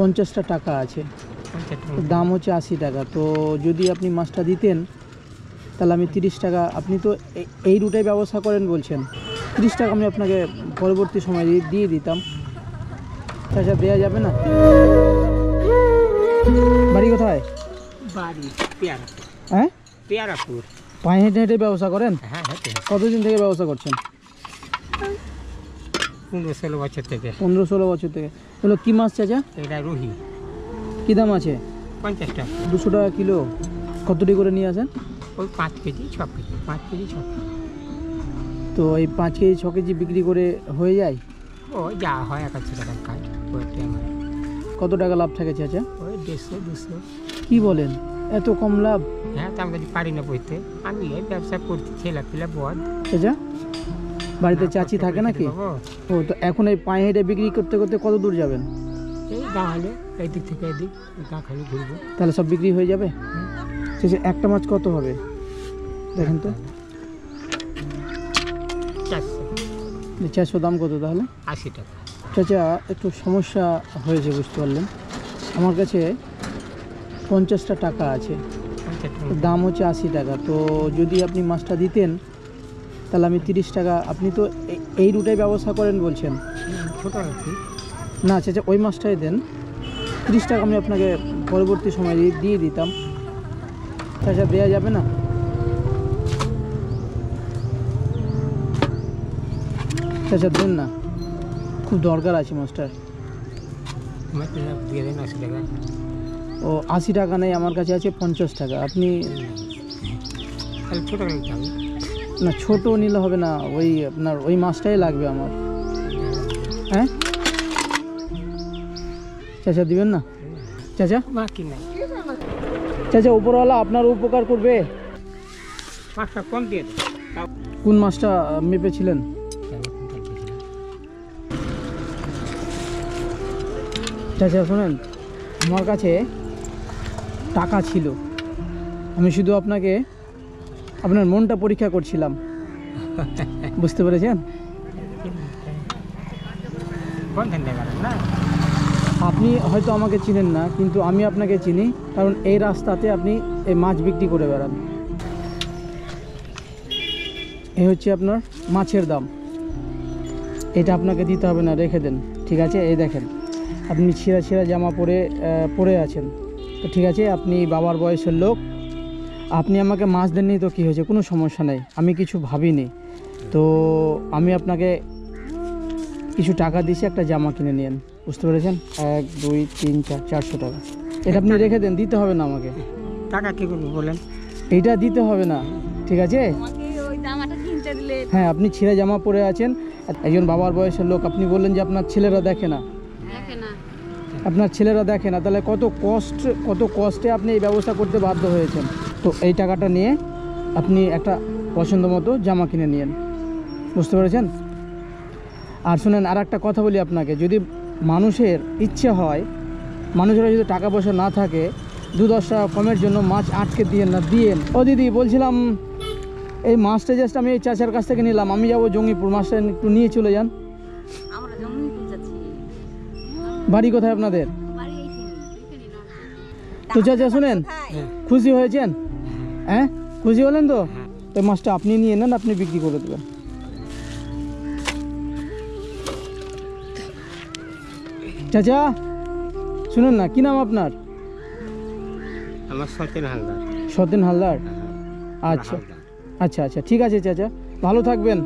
50টা টাকা আছে, দাম হচ্ছে 80 টাকা। তো যদি আপনি মাছটা দিতেন তাহলে আমি 30 টাকা, আপনি তো এই রুটে ব্যবসা করেন বলছেন, 30 টাকা আমি আপনাকে পরবর্তী সময় দিয়ে দিতাম। আচ্ছা, দেওয়া যাবে না? বাড়ি কোথায়? বাড়ি পেয়ারাপুর। হ্যাঁ, পেয়ারাপুর। পায়ে হেঁটে হেঁটে ব্যবসা করেন? হ্যাঁ হেঁটে। কতদিন থেকে ব্যবসা করছেন? 15-16 বছর থেকে। 15-16 বছর থেকে। এগুলো কী মাছ চাচা? এটা রুহি। কী দাম আছে? 50 টাকা। 200 টাকা কিলো। কতটি করে নিয়ে আসেন? ওই 5 কেজি 6 কেজি, 5 কেজি 6 কেজি। তো এই 5 কেজি 6 কেজি বিক্রি করে হয়ে যায়? ও যা হয় 100 টাকা খায় ওইটাই আমার। কত টাকা লাভ থাকে চাচা? ওই 150-200। কি বলেন, এত কম লাভ? হ্যাঁ, তা আমি যদি পারি না বইতে, আমি এই ব্যবসা করছি, ছেলে পিলে বদ। চাচা বাড়িতে চাচি থাকে নাকি? ও, তো এখন এই পায়ে হেঁটে বিক্রি করতে করতে কত দূর যাবেন? এই গাঁলে এই দিক থেকে এদিক গা খালি ঘুরবো। তাহলে সব বিক্রি হয়ে যাবে? চাচা একটা মাছ কত হবে দেখেন তো? 400 দাম কত তাহলে? 80 টাকা। চাচা একটু সমস্যা হয়েছে, বুঝতে পারলেন। আমার কাছে 50টা টাকা আছে, দাম হচ্ছে 80 টাকা। তো যদি আপনি মাছটা দিতেন তাহলে আমি 30 টাকা, আপনি তো এই রুটে ব্যবসা করেন বলছেন। ছোট রাখি না চাচা, ওই মাছটাই দেন, 30 টাকা আমি আপনাকে পরবর্তী সময় দিয়ে দিতাম। চাচা দেওয়া যাবে না? চাচা দেন না, খুব দরকার আছে মাছটার। দিয়ে দেন 80 টাকা। ও 80 টাকা নেই, আমার কাছে আছে 50 টাকা। আপনি তাহলে ছোটো নিতে হবে না, ছোটো নিলে হবে না, ওই আপনার ওই মাছটাই লাগবে আমার। হ্যাঁ চাচা দিবেন না? চাচা বাকি নাই। চাচা উপরওয়ালা আপনার উপকার করবে। মাছটা কম দিয়ে দেন। কোন মাছটা মেপেছিলেন? চাচা শোনেন, আমার কাছে টাকা ছিল, আমি শুধু আপনাকে আপনার মনটা পরীক্ষা করছিলাম, বুঝতে পেরেছেন? না আপনি হয়তো আমাকে চিনেন না, কিন্তু আমি আপনাকে চিনি, কারণ এই রাস্তাতে আপনি এই মাছ বিক্রি করে বেড়ান। এই হচ্ছে আপনার মাছের দাম, এটা আপনাকে দিতে হবে না, রেখে দেন, ঠিক আছে? এই দেখেন, আপনি ছেঁড়া ছেঁড়া জামা পরে আছেন, তো ঠিক আছে, আপনি বাবার বয়সের লোক, আপনি আমাকে মাছ দেননি তো কী হয়েছে, কোনো সমস্যা নেই, আমি কিছু ভাবিনি। তো আমি আপনাকে কিছু টাকা দিয়েছি, একটা জামা কিনে নিন, বুঝতে পেরেছেন? 1 2 3 4 400 টাকা, এটা আপনি রেখে দেন, দিতে হবে না আমাকে। টাকা কী করবো বলেন? এইটা দিতে হবে না, ঠিক আছে? হ্যাঁ, আপনি ছেঁড়া জামা পরে আছেন, একজন বাবার বয়সের লোক, আপনি বললেন যে আপনার ছেলেরা দেখে না, আপনার ছেলেরা দেখে না, তাহলে কত কষ্টে আপনি এই ব্যবস্থা করতে বাধ্য হয়েছেন। তো এই টাকাটা নিয়ে আপনি একটা পছন্দ মতো জামা কিনে নিন, বুঝতে পেরেছেন? আর শুনেন, আর একটা কথা বলি আপনাকে, যদি মানুষের ইচ্ছে হয়, মানুষেরা যদি টাকা পয়সা না থাকে, 2-10 টাকা কমের জন্য মাছ আটকে দিয়েন। ও দিদি, বলছিলাম এই মাছটা জাস্ট আমি এই চাচার কাছ থেকে নিলাম, আমি যাবো জঙ্গিপুর, মাছটা একটু নিয়ে চলে যান। বাড়ি কোথায় আপনাদের? তো চাচা শুনেন, খুশি হয়েছেন? হ্যাঁ, খুশি হলেন তো? তো মাছটা আপনি নিয়ে নেন, আপনি বিক্রি করে দেবেন। চাচা শুনুন না, কি নাম আপনার? আমার সতেন হালদার। সতেন হালদার? আচ্ছা আচ্ছা আচ্ছা, ঠিক আছে চাচা, ভালো থাকবেন।